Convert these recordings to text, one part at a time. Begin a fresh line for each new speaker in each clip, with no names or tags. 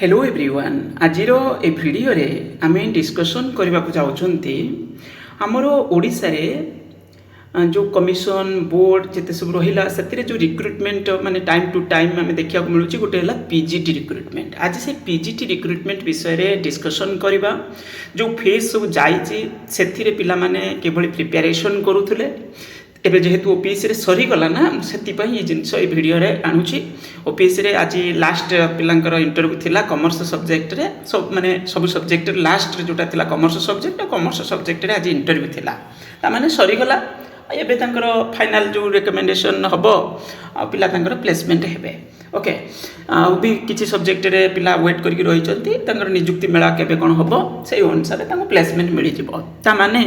Hello everyone आज ए video रे आम डिस्कसन करने जाऊँगी आमर ओडिशा रे जो कमिशन बोर्ड जिते सब रहा से जो रिक्रुटमेंट माने टाइम टू टाइम आम देखा मिलूँ गोटे है पीजीटी रिक्रुटमेंट। आज से पीजीटी रिक्रुटमेंट विषय रे डिस्कसन करवा जो फेज सब जाइए पिला माने केभली प्रिपरेशन करुले एबे जेहेतु ओपीएससी रे सरीगला ना से ये जिनस ये भिडियो रे आणुची। ओपीएससी रे आज लास्ट पिलांकर इंटरव्यू थिला कॉमर्स सब्जेक्ट रे सब माने सब सब्जेक्ट रे लास्ट रे जोटा थिला कॉमर्स सब्जेक्ट रे आज इंटरव्यू थिला ता माने सरीगला एबे तांकर फाइनल जो रिकमेंडेशन हबो आ पिला तांकर प्लेसमेंट हेबे। ओके आ भी किछि सब्जेक्ट रे पिला वेट करके रही चंती तांकर नियुक्ति मेला केबे कोन हबो सेही अनुसार तांको प्लेसमेंट मिलि जिवो। ता माने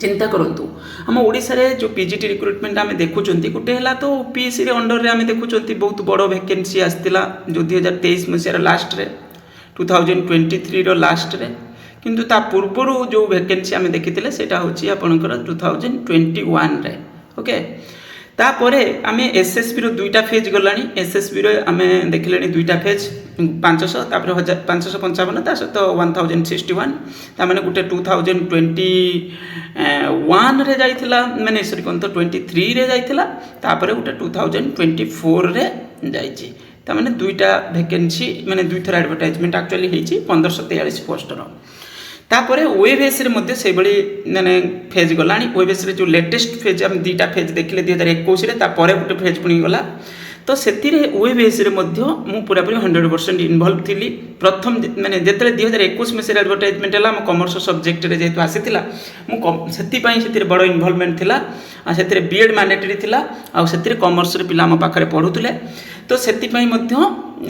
चिंता करूँ आम ओडिशा रे जो पीजीटी रिक्रुटमेंट आम देखुं गोटे है तो ओपीएससी रे अंडर रे आम देखुं बहुत बड़ वैकेंसी आसला जो 2023 मसीहार लास्ट रे 2023 रो लास्ट रे किंतु ता पूर्वर जो वैकेंसी आम देखी सेटा होची आपनकर 2021 रे। ओके तापर आम एसएसबी रो दुईटा फेज गलानी एसएसबी रो आम देखिले दुईटा फेज 500 तापर 555 ता सहित 1061 ता माने गोटे 2021 रे जाइथिला माने सॉरी कोन तो 23 रे जाइथिला तापर गोटे 2024 रे जाइछि ता माने दुईटा वैकेंसी माने दुई थर एडवर्टाइजमेंट एक्चुअली हेछि 1543 पोस्ट रो। तापर ओएबीएस रे मध्य से बड़ी माने फेज गलानी ओएबीएस रे जो लेटेस्ट फेज हम दुईटा फेज देखिले 2021 रे तापर गोटे फेज पुनी गला तो से ओएबीएस रे मध्य मु पूरा पूरी 100% इन्वॉल्व थी प्रथम माने जेतले 2021 में से एडवर्टाइजमेंट है कॉमर्स सब्जेक्ट रे जेतु आसीथिला मु से बड़ इन्वॉल्वमेंट थिला से बीएड मैंडेटरी थिला आ से कॉमर्स रे पिला हम पाखरे पढुतले तो से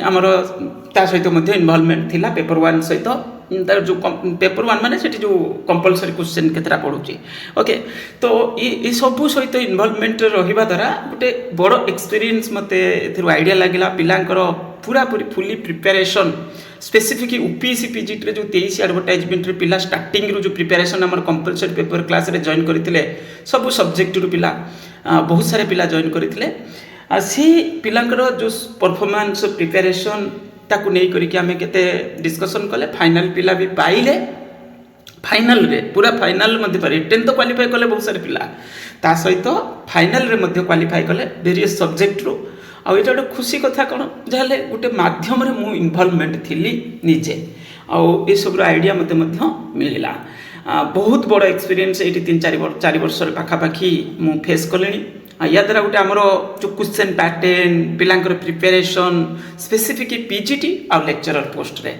आमर ता सहित मध्य इन्वॉल्वमेंट थिला पेपर 1 सहित जो पेपर 1 माने जो कंपलसरी क्वेश्चन केतरा पड़ुची। ओके तो ये सब सहित इन्वॉल्वमेंट रहिबा द्वारा गोटे बड़ एक्सपीरियंस मते एथरु आइडिया लागिला पिलांकर पूरा पूरी fully preparation specific UPSC PGT रे जो 23 एडवर्टाइजमेंट रे पिला स्टार्टिंग रो जो प्रिपरेशन हमर कंपलसरी पेपर क्लास रे जॉइन करथिले सब सब्जेक्ट रो पिला बहुत सारे पिला जॉइन करथिले सी पिलांकर जो परफॉर्मेंस प्रिपरेशन ताकू नहीं करिक आमे केते डिस्कशन कले फाइनल पिला भी पाइले फाइनल रे पूरा फाइनल मध्ये रिटेन तो क्वालिफाई कले बहुत सारे पिला ता सहित फाइनल रे मध्ये क्वालिफाई कले वेरियस सब्जेक्ट रो आ एटा गोटे खुशी कथा कोन जाले गोटे माध्यम रे मु इन्वॉल्वमेंट थिली निजे आ ए सब रो आइडिया मते मध्ये मिलिला बहुत बड़ एक्सपीरियंस एटी 3-4 वर्ष रे पाखा पाखी मु फेस कलेनी या द्वारा गोटे आमर जो क्वेश्चन पैटर्न पिलांकर प्रिपरेशन स्पेसिफिक पीजीटी आ लेक्चरर पोस्ट रे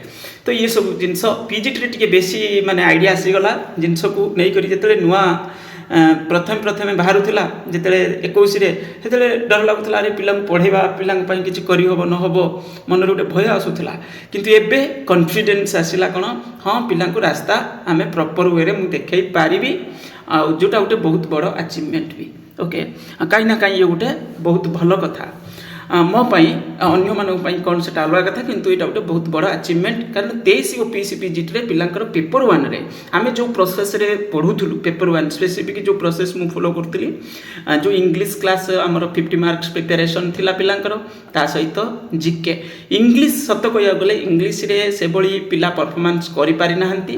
तो ये सब जिनस पीजीटी रे टिके बेसी माने आइडिया आसीगला जिनस को नहीं करी जेतले नुआ प्रथम बाहरुला जिते 21 रे सेतले डर लागुला अरे पिला पढ़ेबा पिला किसी करहब न हब मन गोटे भय आसूला किंतु एबे कॉन्फिडेंस आसिला कौन हाँ पिला रास्ता आम प्रॉपर वे रे देखई पारिबी आ जोटा गोटे बहुत बड़ अचीवमेंट भी। ओके कहीं ना कहीं ये गोटे बहुत भल कथा मो अन्य मानी कौन से अलग कथा किंतु यहाँ गोटे बहुत बड़ अचीवमेंट कारण 23 ओपीएससी पीजीटी रे पिलांकर पेपर 1 रे आम जो प्रोसेस रे पढ़ुलु पेपर 1 स्पेसिफिक जो प्रोसेस मु फॉलो करती जो इंग्लिश क्लास आमर 50 मार्क्स प्रिपरेशन थिला पिलांकर ता सहित जीके इंग्लिश सत कह गले इंग्लिश रे से बड़ी पिला परफॉर्मेंस करि पारि नाहंती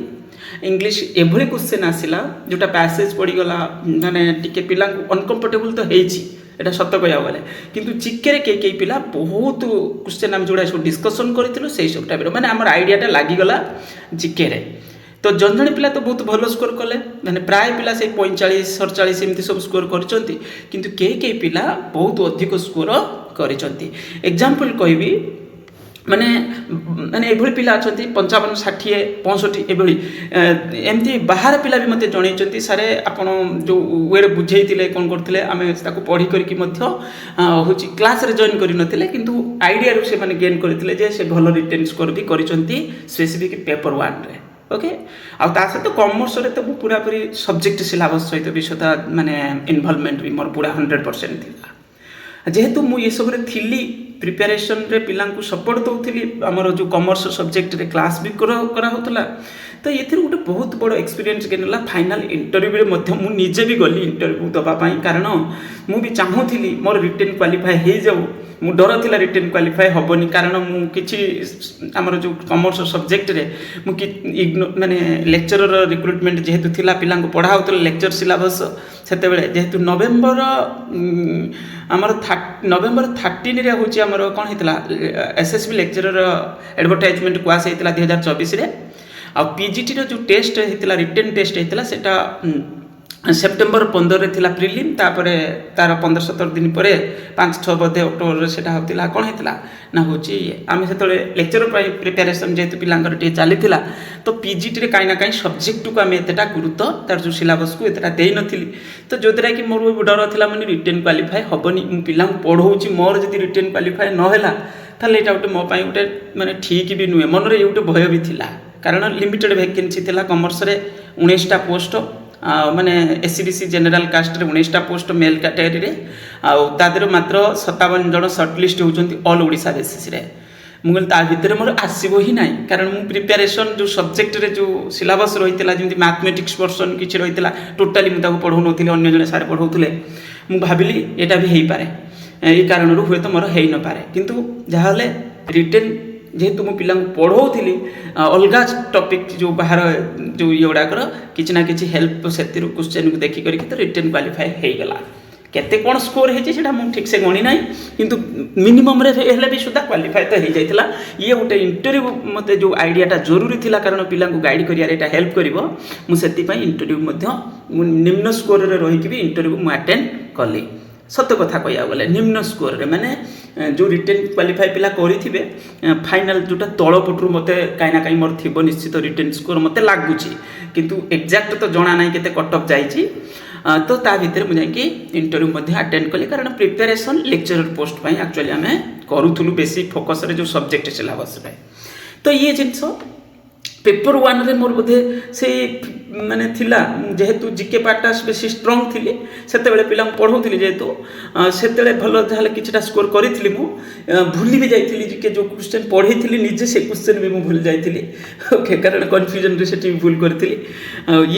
इंग्लिश एभली क्वेश्चन आसिला जोटा पैसेज पड़गला माने टिके पिला अनकंफर्टेबल तो हेची एटा सत कह गले किंतु जीके कई पिला बहुत क्वेश्चन आम जोड़ा सब डिस्कसन करूँ से सब टाइप माने आमर आइडियाटा लागिगला जीके रे तो जन जन पिला तो बहुत भल स्कोर कले माने प्राय पिला से 45-47 एमती सब स्कोर करचंती किंतु कई पिला बहुत अधिक स्कोर करचंती। एग्जांपल कहबी माने माने एभली पिला अछंती 55-60-65 एभली एमती बाहर पिला भी मते जणैचंती सारे आपण जो वेरे बुझेइतिले कोन करथिले आमे ताको पढी करके मध्य होची क्लास रे जॉइन करि नथिले किंतु आइडिया रो से माने गेन करथिले जे से भलो रिटेन स्कोर भी करिसंती स्पेसिफिक पेपर 1 रे। ओके आ ता सहित कॉमर्स रे तो पूरा पूरी सब्जेक्ट सिलेबस सहित भी सदा माने इन्वॉल्वमेंट भी मोर पूरा 100% थिला जेहेतु मु ये सब रे थिली प्रिपरेशन रे पिला सपोर्ट दौली आमर जो कॉमर्स सब्जेक्ट रे क्लास भी करा होतला तो ये गोटे बहुत बड़ एक्सपीरियंस गेनला फाइनल इंटरव्यू रे मध्य मु निजे भी गली इंटरव्यू दबा कारण ମୁଁ ବି ଚାହୁଁଥିଲି ମୋର ରିଟେନ୍ କ୍ୱାଲିଫାଏ ହେଇଯାଉ। ମୁଁ ଡର ଥିଲା ରିଟେନ୍ କ୍ୱାଲିଫାଏ ହେବନି, କାରଣ ମୁଁ କିଛି ଆମର ଯେଉଁ କମର୍ସ ସବଜେକ୍ଟରେ ମୁଁ ମାନେ ଲେକ୍ଚରର ରିକ୍ରୁଟମେଣ୍ଟ ଯେହେତୁ ଥିଲା, ପିଲାଙ୍କୁ ପଢ଼ା ହେଉଥିଲା ଲେକ୍ଚର ସିଲାବସ୍ ସେତେବେଳେ, ଯେହେତୁ ନଭେମ୍ବର ନଭେମ୍ବର 13ରେ ହେଉଛି ଆମର କ'ଣ ହେଇଥିଲା SSB ଲେକ୍ଚରର ଆଡ଼ଭର୍ଟାଇଜମେଣ୍ଟ କ୍ୱାସ୍ ହେଇଥିଲା 2024ରେ। ଆଉ PGTର ଯେଉଁ ଟେଷ୍ଟ ହେଇଥିଲା ରିଟେନ୍ ଟେଷ୍ଟ ହେଇଥିଲା ସେଇଟା ସେପ୍ଟେମ୍ବର 15ରେ ଥିଲା ପ୍ରିଲିମ୍, ତାପରେ ତାର 15-17 ଦିନ ପରେ 5-6 ବୋଧେ ଅକ୍ଟୋବରରେ ସେଇଟା ହେଉଥିଲା। କ'ଣ ହେଇଥିଲା ନା ହେଉଛି ଆମେ ସେତେବେଳେ ଲେକ୍ଚର ପାଇଁ ପ୍ରିପାରେସନ୍ ଯେହେତୁ ପିଲାଙ୍କର ଟିକେ ଚାଲିଥିଲା, ତ PGTରେ କାହିଁ ନା କାହିଁ ସବଜେକ୍ଟକୁ ଆମେ ଏତେଟା ଗୁରୁତ୍ୱ ତାର ଯେଉଁ ସିଲାବସ୍କୁ ଏତେଟା ଦେଇନଥିଲି। ତ ଯେଉଁଦ୍ୱାରା କି ମୋର ଡର ଥିଲା ମାନେ ରିଟେନ୍ କ୍ୱାଲିଫାଏ ହେବନି, ମୁଁ ପିଲାଙ୍କୁ ପଢ଼ଉଛି, ମୋର ଯଦି ରିଟେନ୍ କ୍ୱାଲିଫାଏ ନହେଲା ତାହେଲେ ଏଇଟା ଗୋଟେ ମୋ ପାଇଁ ଗୋଟେ ମାନେ ଠିକ୍ ବି ନୁହେଁ। ମନରେ ଏଇ ଗୋଟେ ଭୟ ବି ଥିଲା, କାରଣ ଲିମିଟେଡ଼ ଭ୍ୟାକେନ୍ସି ଥିଲା କମର୍ସରେ 19ଟା ପୋଷ୍ଟ, ମାନେ SCBC ଜେନେରାଲ କାଷ୍ଟରେ 19ଟା ପୋଷ୍ଟ ମେଲ୍ କ୍ୟାଟେଗୋରୀରେ, ଆଉ ତା ଦେହରେ ମାତ୍ର 57 ଜଣ ସର୍ଟଲିଷ୍ଟ ହେଉଛନ୍ତି ଅଲ୍ ଓଡ଼ିଶା ବେସିସ୍ରେ। ମୁଁ କହିଲି ତା ଭିତରେ ମୋର ଆସିବ ହିଁ ନାହିଁ, କାରଣ ମୁଁ ପ୍ରିପାରେସନ୍ ଯେଉଁ ସବଜେକ୍ଟରେ ଯେଉଁ ସିଲାବସ୍ ରହିଥିଲା, ଯେମିତି ମ୍ୟାଥମେଟିକ୍ସ ପର୍ସନ୍ କିଛି ରହିଥିଲା, ଟୋଟାଲି ମୁଁ ତାକୁ ପଢ଼ାଉନଥିଲି, ଅନ୍ୟ ଜଣେ ସାର୍ ପଢ଼ାଉଥିଲେ। ମୁଁ ଭାବିଲି ଏଇଟା ବି ହେଇପାରେ, ଏଇ କାରଣରୁ ହୁଏତ ମୋର ହେଇନପାରେ। କିନ୍ତୁ ଯାହାହେଲେ ରିଟେନ୍ ଯେହେତୁ ମୁଁ ପିଲାଙ୍କୁ ପଢ଼ାଉଥିଲି, ଅଲଗା ଟପିକ୍ ଯେଉଁ ବାହାର ଯେଉଁ ଇଏଗୁଡ଼ାକର କିଛି ନା କିଛି ହେଲ୍ପ ସେଥିରୁ କ୍ୱେଶ୍ଚନ୍କୁ ଦେଖି କରିକି ତ ରିଟେନ୍ କ୍ୱାଲିଫାଏ ହେଇଗଲା। କେତେ କ'ଣ ସ୍କୋର ହେଇଛି ସେଇଟା ମୁଁ ଠିକ୍ସେ ଗଣି ନାହିଁ, କିନ୍ତୁ ମିନିମମ୍ରେ ହେଲେ ବି ସୁଦ୍ଧା କ୍ୱାଲିଫାଏ ତ ହେଇଯାଇଥିଲା। ଇଏ ଗୋଟେ ଇଣ୍ଟରଭ୍ୟୁ ମୋତେ ଯେଉଁ ଆଇଡ଼ିଆଟା ଜରୁରୀ ଥିଲା, କାରଣ ପିଲାଙ୍କୁ ଗାଇଡ଼ କରିବାରେ ଏଇଟା ହେଲ୍ପ କରିବ, ମୁଁ ସେଥିପାଇଁ ଇଣ୍ଟରଭ୍ୟୁ ମଧ୍ୟ ମୁଁ ନିମ୍ନ ସ୍କୋରରେ ରହିକି ବି ଇଣ୍ଟରଭ୍ୟୁ ମୁଁ ଆଟେଣ୍ଡ କଲି। ସତ କଥା କହିବାକୁ ଗଲେ ନିମ୍ନ ସ୍କୋରରେ ମାନେ ଯେଉଁ ରିଟେନ୍ କ୍ୱାଲିଫାଏ ପିଲା କରିଥିବେ, ଫାଇନାଲ୍ ଯେଉଁଟା ତଳପଟରୁ ମୋତେ କାହିଁ ନା କାହିଁ ମୋର ଥିବ ନିଶ୍ଚିତ ରିଟେନ୍ ସ୍କୋର ମୋତେ ଲାଗୁଛି, କିନ୍ତୁ ଏକ୍ଜାକ୍ଟ ତ ଜଣା ନାହିଁ କେତେ କଟ୍ ଅଫ୍ ଯାଇଛି। ତ ତା ଭିତରେ ମୁଁ ଯାଇକି ଇଣ୍ଟରଭ୍ୟୁ ମଧ୍ୟ ଆଟେଣ୍ଡ କଲି, କାରଣ ପ୍ରିପାରେସନ୍ ଲେକ୍ଚରର ପୋଷ୍ଟ ପାଇଁ ଆକ୍ଚୁଆଲି ଆମେ କରୁଥିଲୁ ବେଶୀ ଫୋକସ୍ରେ ଯେଉଁ ସବଜେକ୍ଟ ସିଲାବସ୍ ପାଇଁ। ତ ଇଏ ଜିନିଷ পেপর ওয়াନରେ ମୋର ବୋଧେ ସେଇ ମାନେ ଥିଲା, ଯେହେତୁ ଜିକେ ପାର୍ଟଟା ବେଶୀ ଷ୍ଟ୍ରଙ୍ଗ ଥିଲି, ସେତେବେଳେ ପିଲାଙ୍କୁ ପଢ଼ାଉଥିଲି, ଯେହେତୁ ସେତେବେଳେ ଭଲ ଯାହେଲେ କିଛିଟା ସ୍କୋର କରିଥିଲି। ମୁଁ ଭୁଲି ବି ଯାଇଥିଲି ଜିକେ ଯେଉଁ କ୍ୱେଶ୍ଚନ୍ ପଢ଼େଇଥିଲି ନିଜେ, ସେ କ୍ୱେଶ୍ଚନ୍ ବି ମୁଁ ଭୁଲି ଯାଇଥିଲି। ଓକେ, କାରଣ କନଫ୍ୟୁଜନରେ ସେଠି ଭୁଲ କରିଥିଲି।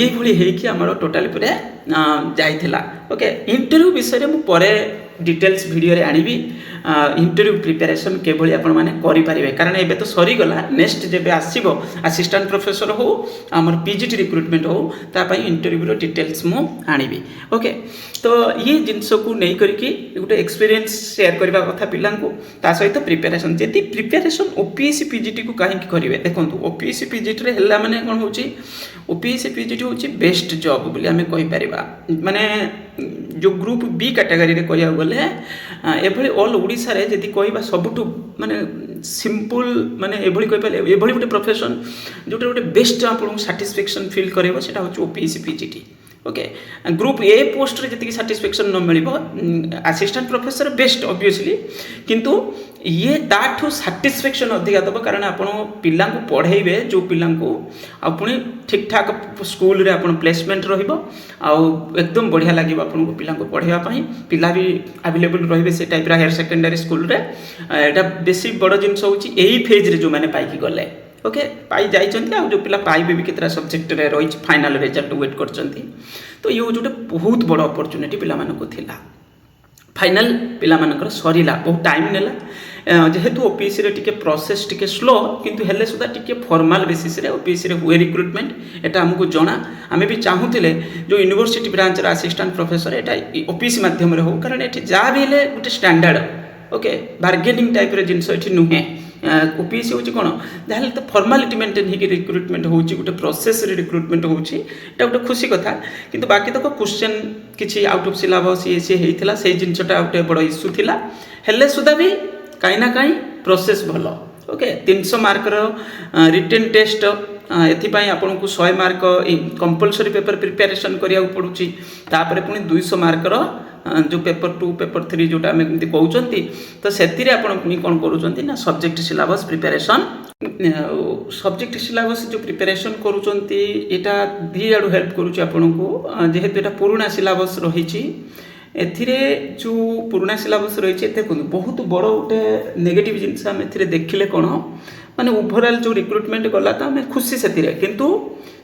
ଏଇଭଳି ହେଇକି ଆମର ଟୋଟାଲି ପୁରା ଯାଇଥିଲା। ଓକେ, ଇଣ୍ଟରଭ୍ୟୁ ବିଷୟରେ ମୁଁ ପରେ ডিটেলস ভিডিওরে আনিবি। ইন্টরভিউ প্রিপারেসন কিভাবে আপনার করে, কারণ এবে তো সরিগলা, নেক্সট যেবে আসব আসিষ্টাট প্রফেসর হো আমার পিজিটি রিক্রুটমেন্ট হো, তাপাই ইন্টরভিউর ডিটেলস মু আনিবি। ওকে, তো ইয়ে জিনিসকু নেই করিকি গোটে এক্সপিরিয়েন্স সেয়ার করা কথা পিলাঙ্কু, তা সহিত প্রিপারেসন। যদি প্রিপারেসন ওপিএসসি পিজিটি কু কাহিঁকি করবে, দেখুন ওপিএসসি পিজিটি হেলা মানে কোণ হচ্ছে, ওপিএসসি পিজিটি হচ্ছে বেস্ট জব বলে আমি কইপারিবা। মানে जो ग्रुप बी कैटेगरी रे कहया गले एभली ऑल ओडिसा रे जदी कहबा सबटु माने सिंपल माने एभली कहि पाले एभली गोटे प्रोफेशन जोटा गोटे बेस्ट आपन सैटिस्फैक्शन फील करेबो, सेटा होची OPSC PGT. Okay, group A post रे जति सैटिस्फैक्शन न मिलिबो, असिस्टेंट प्रोफेसर बेस्ट ऑब्वियसली, किंतु ये ताठू सैटिस्फैक्शन अधिका दब, कारण आपण पिला को पढ़ेबे, जो पिला को आपणी ठीक ठाक स्कूल रे आपण प्लेसमेंट रहिबो, आ एकदम बढ़िया लागिबो आपण को पिला को पढ़ेबा पई, पिला भी अवेलेबल रहिबे से टाइप रा हायर सेकेंडरी स्कूल रे। एटा बेसी बड़ जिंस होची एही फेज रे जो माने पाई की गले। ओके, पाई जाइछन्ती, आ जो पिला पाइबे भी केतरा सब्जेक्ट रे रही फाइनल रिजल्ट वेट करछन्ती। तो ये जो बहुत बड़ अपॉर्चुनिटी पिला मानको थिला। फाइनल पिला मानकर सरीला, बहुत टाइम नेला, जेहेतु ओपीएससी रे टिके प्रोसेस टिके स्लो, किंतु हेले सुधा टिके फॉर्मल बेसिस रे ओपीएससी रे हुए रिक्रुटमेंट, एटा हमको जणा। आमे भी चाहूतिले जो यूनिवर्सिटी ब्रांच रे असिस्टेंट प्रोफेसर एटा ओपीएससी माध्यम रे हो, कारण एठी जा भी हेले गुटे स्टैंडर्ड। ओके, बार्गेनिंग टाइप रे जिंस एठी नुहे। ओपीएससी होची कोन जाहले तो फॉर्मालिटी मेंटेन ही रिक्रुटमेंट होची, गुटे प्रोसेस रे रिक्रुटमेंट होची, एटा गुटे खुशी कथा। किंतु बाकी तक क्वेश्चन किछि आउट ऑफ सिलेबस ये से हेइथिला, से जिंसटा गुटे बड़ इश्यू थिला, हेले सुदा भी कहीं ना कहीं प्रोसेस भल। ओके, 300 मार्कर रिटेन टेस्ट, एथिपाई आपन को 100 मार्क कंपलसरी पेपर प्रिपरेशन करिया पड़ुची, तापर पुनी 200 मार्कर जो पेपर 2 पेपर 3 जोटा आम एमती कहते, तो से कौन करुँच ना subject syllabus preparation, subject syllabus जो प्रिपरेशन करुँच यहाँ दी आड़ू हेल्प करुँच आपन को, जेहेतु यहाँ पुराना सिलेबस रही। एथिरे जो पुराना सिलेबस रही देखो बहुत बड़ गोटे नेगेटिव जिनस आम ए देखिले कौन माने ओवरऑल जो रिक्रुटमेंट गला तो आम खुशी से, किंतु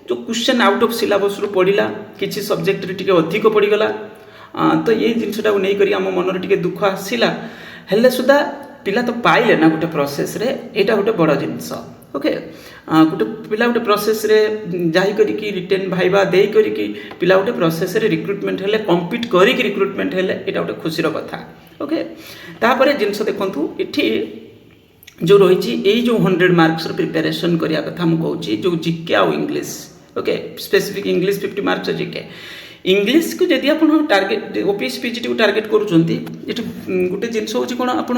जो क्वेश्चन आउट ऑफ सिलेबस रु पड़ा किसी सब्जेक्ट रे टिके अधिक पड़गला, तो ये जिनटा नहीं करी आम मन टे दुख आसला हेल्ले सुधा पिला तो पाइले ना गोटे प्रोसेस रे एटा गोटे बड़ जिनस ओके गोटे पिला गोटे प्रोसेस रे जाही करी रिटेन भाइबा दे करी पिला गोटे प्रोसेस रे रिक्रुटमेंट हेले कम्पीट करी रिक्रुटमेंट हेले एटा गोटे खुशीर कथा ओके तापर जिनस देखंतु इठी जो रही यही जो 100 मार्क्स प्रिपेरेसन करिया कथा मु कहूची जो जीके आउ English okay specific English 50 marks GK English को जदि आप टार्गेट ओपीएस पीजीटी को टार्गेट करूँगी गोटे जिनस हूँ कौन आप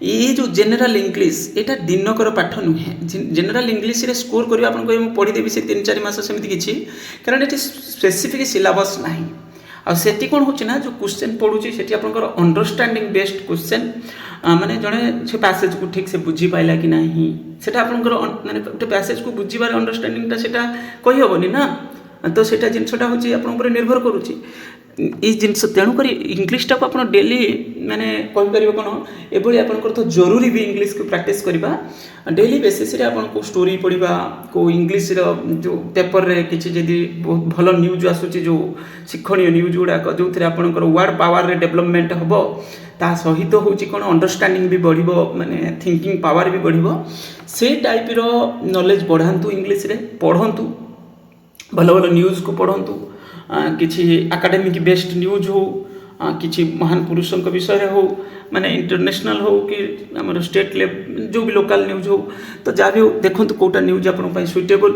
ये जो जेनेल इंग्लिश यहाँ दिनकर पाठ नुहे जेनेल इंग्लिश रे स्कोर करवा आप पढ़ीदेवी से 3-4 मास सेमती किसी कारण ये स्पेसिफिक सिलेबस ना आती कौन होना जो क्वेश्चन पढ़ुची से आपंकर अंडरस्टैंडिंग बेस्ड क्वेश्चन माने जड़े से पैसेज को ठीक से बुझी पाइला कि नहीं से आपंकर माने गोटे पैसेज को बुझीबार अंडरस्टैंडिंगटा से कही हेनी ना तो सेटा जिनसटा हूँ आप निर्भर करुच्ची ये जिनस तेणुक इंग्लीटा को आप डेली माने कहीपर कौन ये आपंकर तो जरूरी भी इंग्लीश को प्रैक्टिस करवा डेली बेसिस रे आपन को स्टोरी पढ़ा को इंग्लीश जो पेपर रे किसी जदि भल न्यूज आसूची जो शिक्षणीय न्यूज गुड़ाक जो थे आपंकर वर्ड पावर रे डेवलपमेंट हम ता सहित हूँ कौन अंडरस्टैंडिंग भी बढ़ माने थिंकिंग पावर भी बढ़ से टाइप नॉलेज बढ़ातु इंग्लीश रे पढ़ंतु भल भल न्यूज को पढ़ंतु किसी एकेडमिक बेस्ड न्यूज हो किसी महान पुरुषों विषय हो माने इंटरनेशनल हो कि आम स्टेट लेवल जो भी लोकल न्यूज हो तो जहाँ भी हो देखो कौटा न्यूज आप सुइटेबल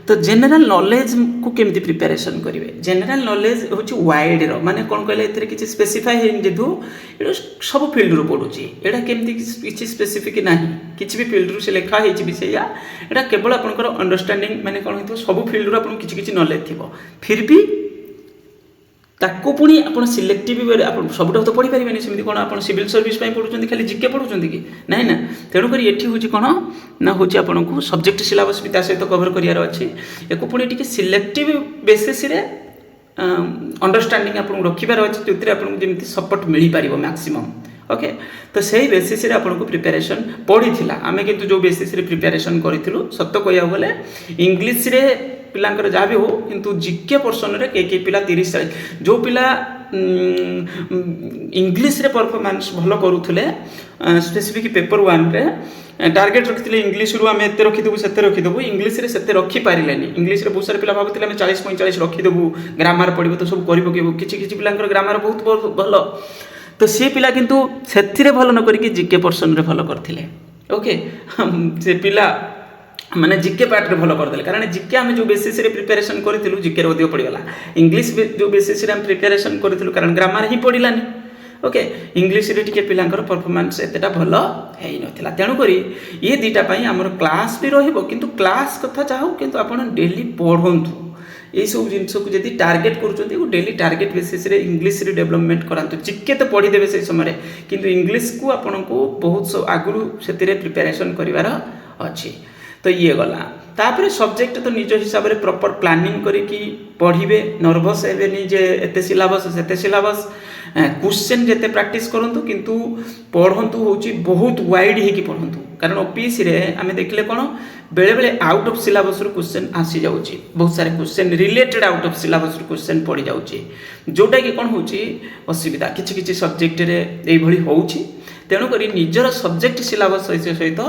तो जेनेल नॉलेज को केमती प्रिपेरेसन करेंगे जेनेल नॉलेज हूँ वाइड माने कौन कहले ए किसी स्पेसिफाई है जेहतु ये सब फिल्ड रू पड़ुची यहाँ केमती किसी स्पेसिफिक ना किसी भी फिल्ड रू से लिखा है विषय यहाँ केवल आपंकर अंडरस्टैंडिंग माने कौन हो सब फिल्ड रू आपको किसी नॉलेज थी फिर भी ताको पुणी आप सिलेक्टिव सबुटा तो पढ़ी पारे सेमती कौन आप सिविल सर्विस पढ़ुं खाली जीके पढ़ुं कि ना ना तेणुक ये हूँ कौन ना हूँ आपको सब्जेक्ट सिलेबस भी सहित कभर करार अच्छी एक पुणी टी सिलेक्टिव बेसिस अंडरस्टैंडिंग आपको रखार अच्छे जो आपको जमी सपोर्ट मिल पार मैक्सिमम ओके तो सही बेसिस आपको प्रिपेरेसन पड़ी आम किंतु जो बेसिस प्रिपेरेसन करूँ सत कह गले इंग्लीश रे पिलांकर जहाँ भी हो किंतु जीके पोर्सन रे के पिला 30-40 जो पिला इंग्लीश रे परफॉर्मेंस भल करुले स्पेसिफिक पेपर 1 रे टार्गेट रखिले इंग्लीश रू आम एत रखीदेबू से रखीदेबू इंग्लीश रे से रखी पारे इंग्लीश रे बहुत सारे पिला भावुले 40-45 रखीदेबू ग्रामर पढ़ो तो सब कर पकेबू किसी पिलांकर ग्रामर बहुत भल तो सी पिला किंतु से भल न करिकी जीके पोर्सन रे भल करथिले ओके से पिला माने जीके पार्ट रे भल करदे कारण जीके आम जो बेसिस रे प्रिपेरेसन करूँ जीके रे अधिक पड़गला इंग्लीश जो बेसिस रे प्रिपेरेसन करूँ कारण ग्रामर ही पड़ानी ओके इंग्लीश रे टिके पिलांकर परफॉर्मेंस एतेटा भल है नथिला तेणुक ये दुईटा आमर क्लास भी रहिबो किंतु क्लास कथा चाहू किंतु आपण डेली पढ़ंतु ये सब जिन को जब टार्गेट करुँच डेली टार्गेट बेसिस रे इंग्लीश रे डेवलपमेंट करातु जीके तो पढ़ीदेवे से समय किंतु इंग्लीश को आपन को बहुत आगु से प्रिपेरेसन करार अच्छी तो ये गला तापर सब्जेक्ट तो निज हिसाब से प्रॉपर प्लानिंग करके पढ़े नर्भस हेनी जे एते सिलेबस सेते सिलेबस क्वेश्चन जिते प्रैक्टिस करूँ किंतु पढ़ंतु हूँ बहुत वाइड होगी पढ़ंतु कारण ओपीएससी रे आम देखले कौन बेले बेले आउट ऑफ सिलेबस क्वेश्चन आसी जाऊँगी बहुत सारे question related out of syllabus question पड़ी जाऊँगी जोटा कि कौन होची असुविधा किछि किछि सब्जेक्ट रे एई भली होउची तेणुक निजर सब्जेक्ट सिलेबस सहित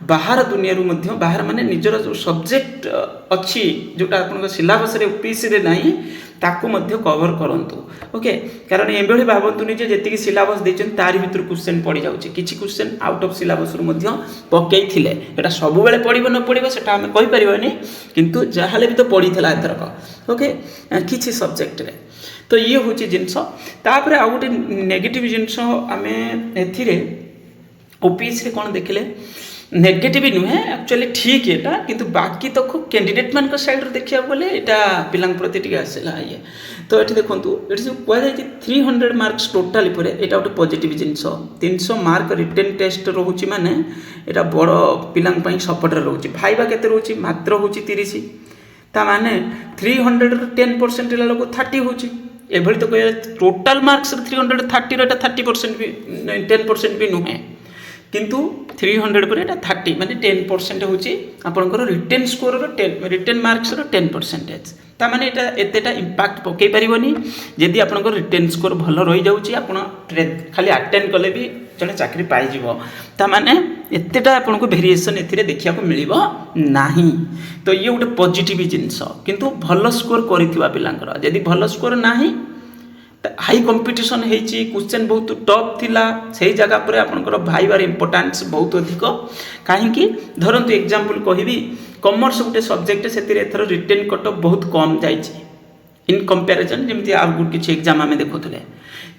बाहर दुनिया बाहर माने निजर जो सब्जेक्ट अच्छी जोटा आप सिलेबस ओपीएससी रे नहीं ताकू मध्य कवर करंतु ओके कारण एभली भावतुनि जे जेतिकी सिलेबस देचन तारि भितर क्वेश्चन पड़ी जाउची किछि क्वेश्चन आउट ऑफ सिलेबस रु मध्य पकेई थिले एटा सब बेले पड़िबो न पड़िबो सेटा हम कहि परिबानी किंतु जहाले भी तो पड़ीथला एथरक ओके किछि सब्जेक्ट रे तो ये हूँ जिनस तापर आउ गोटे नेगेटिव जिनस आम ए ओपीएससी कौन देखिले नेगेटिव नुहे एक्चुअली ठीक है किंतु बाकी तो कैंडिडेट मान साइड देखा गले यहाँ पिला प्रति टी आसला ये तो ये देखो ये जो कहुई 300 मार्क्स टोटाल पर यहाँ गोटे पॉजिटिव जिनस 300 मार्क रिटेन टेस्ट रोचे माने यहाँ बड़ पिला सपोर्ट रोचे भाइबा केते रोचे मात्र हूँ 30 ता माने 310% लोक 30 होची एभली तो कह टोटाल मार्क्स 330 रो 30% भी 10% भी नुहे किंतु 300 पर एटा 30 माने 10% होची आपनकर रिटेन स्कोर रो 10 रिटेन मार्क्स रो 10% तामाने एटा एतेटा इम्पैक्ट पकई पारिबनी जदि आपनकर रिटेन स्कोर भल रही जाउची आपण खाली अटेंड कले भी जने चाकरी पाई जिवो तामाने एतेटा आपनको वेरिएशन एथिरे देखिया को मिलिबो नाही। तो ये गोटे पॉजिटिव जिंस किंतु भल स्कोर करिथिबा पिलांकर जदि भल स्कोर नाही हाई कंपटीशन होती क्वेश्चन बहुत टफ थिला से जगह पर आपंकर भाईबार इंपोर्टान्स बहुत अधिक कहीं धरतु एग्जांपल कहबी कॉमर्स गोटे सब्जेक्ट से रिटेन कट ऑफ बहुत कम जाइए इन कंपैरिजन जमी आउ किसी एग्जाम आम देखुले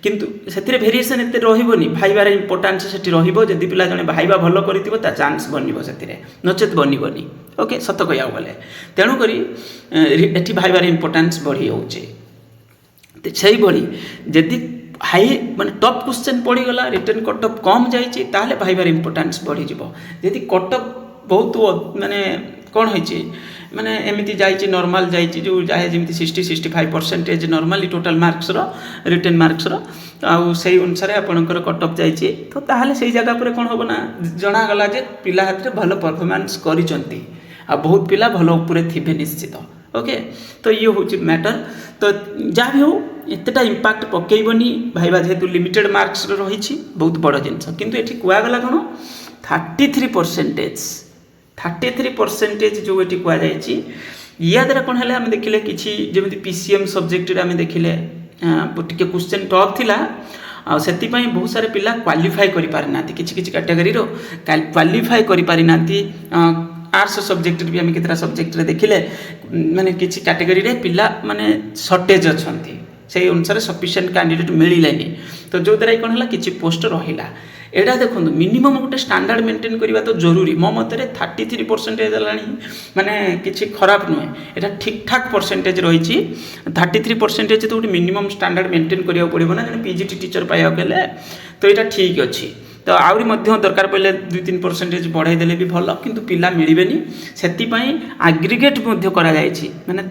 किंतु से वेरिएशन एत रही भाईबार इंपोर्टान्स से रही पिला जड़े भाईबा भल कर चांस बन से नचेत बननी ओके सत कह गले तेणुक ये भाईबार इंपोर्टान्स बढ़ी जाऊे से जदि हाई माने टॉप क्वेश्चन पड़ीगला रिटर्न कट ऑफ कम जाइए ताहले भाईबार इंपोर्टान्स बढ़ी जदि कट ऑफ बहुत माने कौन होइए माने एमती जाइए नॉर्मल जाइए जो जाए जमी 60-65% normally total marks return marks आउ से अनुसार आपंकर कट ऑफ जाइए तो ताहले से जगह पर कौन हम ना जनागला जे पिला हाथ में भल परफॉर्मेंस करिसंती आ बहुत पिला भल उपरे थिबे निश्चित ओके। तो ये हूँ मैटर तो जहाँ भी हो एतटा इम्पैक्ट पकईबनी भाईबा जेहेतु लिमिटेड मार्क्स रही बहुत बड़ जिनस किंतु ये कहगला कौन 33% जो ये कहुई या द्वारा कौन है आम देखिले किसी जमी पीसीएम सब्जेक्ट आम देखिले टे क्वेश्चन टफ थिला से बहुत सारे पिला क्वालिफाई करि पारि नांती किछि कैटेगरी रो क्वालिफाई करि पारि नांती आर्ट्स सब्जेक्ट भी आम केतरा सब्जेक्ट देखिले माने किछि कैटेगरी रे पिला माने शॉर्टेज अछंती से अनुसार सफिशिएंट कैंडिडेट मिललानी तो जो द्वारा कौन है किछि पोस्ट रहिला एटा देखो मिनिमम गोटे स्टैंडर्ड मेंटेन करवा तो जरूरी मो मत 33% माने किछि खराब नुहे एटा ठीक ठाक परसेंटेज रही 33% तो गोटे मिनिमम स्टैंडर्ड मेंटेन करिया पड़िबो ना जने पीजीटी टीचर पाया गेले तो एटा ठीक अछि तो आउरी मध्य दरकार पड़े 2-3% बढ़ाई देले भी भल किंतु पिला मिलबेनी सेतिपई एग्रीगेट मध्य करा जायछि माने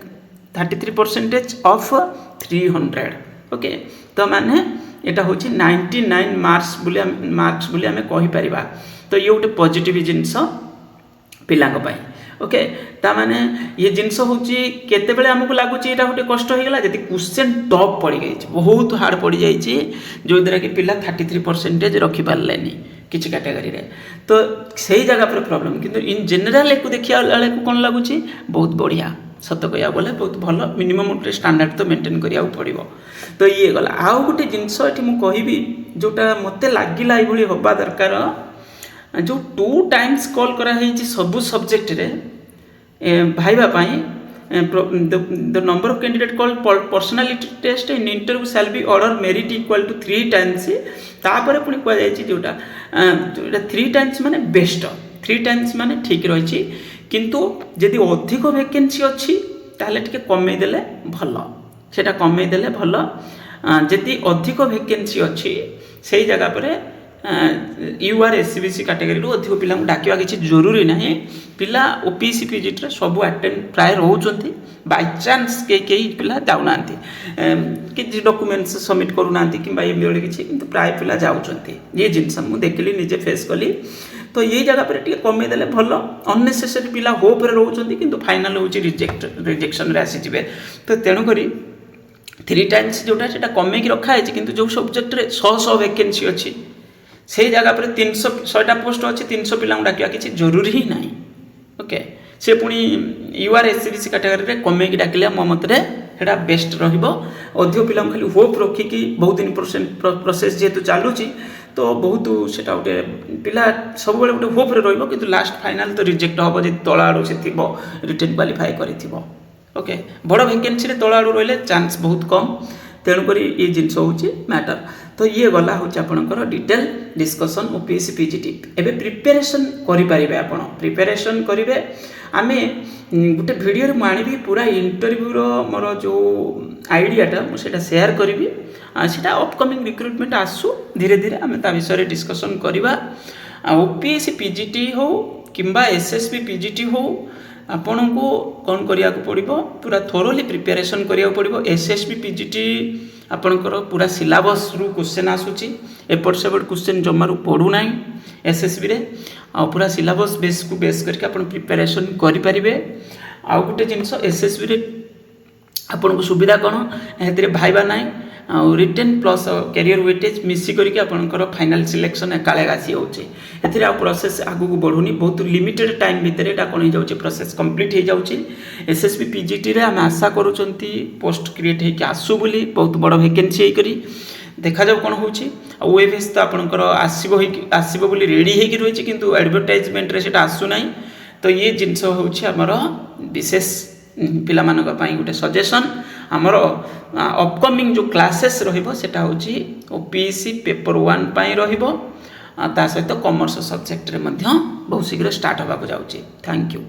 33% ऑफ 300 ओके तो माने एटा होछि 99 मार्क्स बोली आमे कहि परिबा तो ये गोटे पॉजिटिव जिंस पिलांग पई ओके ता माने ये जिंस होछि केते बेले हमकु लागुछि एटा गोटे कष्ट हो गेला जदि क्वेश्चन टॉप पड़ी गई बहुत हार्ड पड़ी जाइछि जो द्वारा कि पिला 33% रखि पारलेनी किछि कैटेगरी रे तो सही जगह पर प्रॉब्लम किंतु इन जनरल को देखिया वाले को कोन लागुछि बहुत बढ़िया सत कहिया बोले बहुत भल मिनिमम गोटे स्टैंडर्ड तो मेंटेन करिया पड़िबो तो ये गला आउ गोटे जिंस एठी मु कहिबी जोटा मते लागिला एभली होबा दरकार जो 2 टाइम्स कॉल करा है सबू सब्जेक्ट रे भाईबा पाई the number of candidate call personality test in interview shall be order merit equal to 3 times तापर पुणी कह जाय जोटा 3 टाइम्स माने बेस्ट 3 टाइम्स माने ठीक रही किंतु जदि अधिक वैकेंसी अच्छी ताहले टिके कमे देले भल सेटा कमे देले भल जदि अधिक वैकेंसी अच्छी से जगह पर यूआर एससीबीसी कैटेगरी रू अधिक पिला डाकिया किसी जरूरी नहीं पिला ओपीसी पीजीटी सब अटेंड प्राय रोचंती बाय चांस कई पिला जाऊना कि डॉक्यूमेंट्स सबमिट करूना कि एमबीए किसी किंतु प्राय पिला जाऊँच ये जिनस मुझे देखिली निजे फेस कली तो ये जगह पर टिके कमे देले भल अननेसेसरी पिला होप रे रोचंती किंतु फाइनल होची रिजेक्शन रे आसी जिवे तो तेणुक 3 टाइम्स जोटा सेटा कमे की रखा है किंतु जो सब्जेक्ट रे 100 वैकेंसी अच्छी से जगह पर 300 पोस्ट अच्छी 300 पिला डाकिया किसी जरूरी ही ना ओके से पुणी यूआर एससीबीसी कैटेगरी रे कमे की डाकिले मो मतरे सेटा बेस्ट रहिबो अधिक पिला खाली होप रखिकी बहुत दिन प्रोसेस जेहेतु चलुची तो बहुत सेटा गोटे पिला सब बेले गोटे होप रे रहिबो किंतु लास्ट फाइनल तो रिजेक्ट हबो जे तळा आडू से थिबो रिटन क्वालिफाई करिथिबो ओके बड़ वैकेंसी रे तळा आडू रहले चांस बहुत कम तेणुक ये जिनस हूँ मैटर तो ये गला हूँ आपंकर डिटेल डिस्कसन ओपीएससी पीजीटी एवं प्रिपेरेसन करें आप प्रिपेरेसन करेंगे आम गोटे भिडियो मुझे पूरा इंटरव्यूर मोर जो आइडियाटा मुझे सेयार करी सीटा अपकमिंग रिक्रुटमेंट आसू धीरे धीरे आम ता विषय डिस्कसन करवा ओपीएससी पीजीटी हो किंबा एसएसबी पीजीटी हो आपण को कौन करिया को पड़िबो पूरा थोरोली प्रिपरेशन करिया पड़िबो एसएसबी पीजीटी आपणकर पूरा सिलेबस रु क्वेश्चन आसुची एपट सेपट क्वेश्चन जमारू पड़ू ना एसएसबी रे आ पूरा सिलेबस बेस को बेस करके आपण प्रिपरेशन करि परिबे आ गोटे जिंस एसएसबी रे ଆପଣଙ୍କୁ ସୁବିଧା କ'ଣ ଏଥିରେ ଭାଇବା ନାହିଁ ଆଉ ରିଟେନ୍ ପ୍ଲସ୍ କ୍ୟାରିୟର ୱେଟେଜ୍ ମିଶିକରିକି ଆପଣଙ୍କର ଫାଇନାଲ୍ ସିଲେକ୍ସନ୍ ଏକାଳେ ଆସି ହେଉଛି। ଏଥିରେ ଆଉ ପ୍ରୋସେସ୍ ଆଗକୁ ବଢ଼ୁନି, ବହୁତ ଲିମିଟେଡ୍ ଟାଇମ୍ ଭିତରେ ଏଇଟା କ'ଣ ହେଇଯାଉଛି ପ୍ରୋସେସ୍ କମ୍ପ୍ଲିଟ୍ ହେଇଯାଉଛି। ଏସ୍ଏସ୍ବି ପିଜିଟିରେ ଆମେ ଆଶା କରୁଛନ୍ତି ପୋଷ୍ଟ କ୍ରିଏଟ୍ ହେଇକି ଆସୁ ବୋଲି, ବହୁତ ବଡ଼ ଭେକେନ୍ସି ହେଇକରି ଦେଖାଯାଉ କ'ଣ ହେଉଛି। ଆଉ ଓଏଫଏସ୍ ତ ଆପଣଙ୍କର ଆସିବ ବୋଲି ରେଡ଼ି ହେଇକି ରହିଛି, କିନ୍ତୁ ଆଡ଼ଭର୍ଟାଇଜମେଣ୍ଟରେ ସେଇଟା ଆସୁନାହିଁ। ତ ଇଏ ଜିନିଷ ହେଉଛି ଆମର ବିଶେଷ ପିଲାମାନଙ୍କ ପାଇଁ ଗୋଟେ ସଜେସନ୍। ଆମର ଅପକମିଂ ଯେଉଁ କ୍ଲାसेସ୍ ରହିବ ସେଇଟା ହେଉଛି ଓପିଏସି ପେପର୍ 1 ପାଇଁ ରହିବ, ତା ସହିତ କମର୍ସ ସବଜେକ୍ଟରେ ମଧ୍ୟ ବହୁତ ଶୀଘ୍ର ଷ୍ଟାର୍ଟ ହେବାକୁ ଯାଉଛି। Thank you.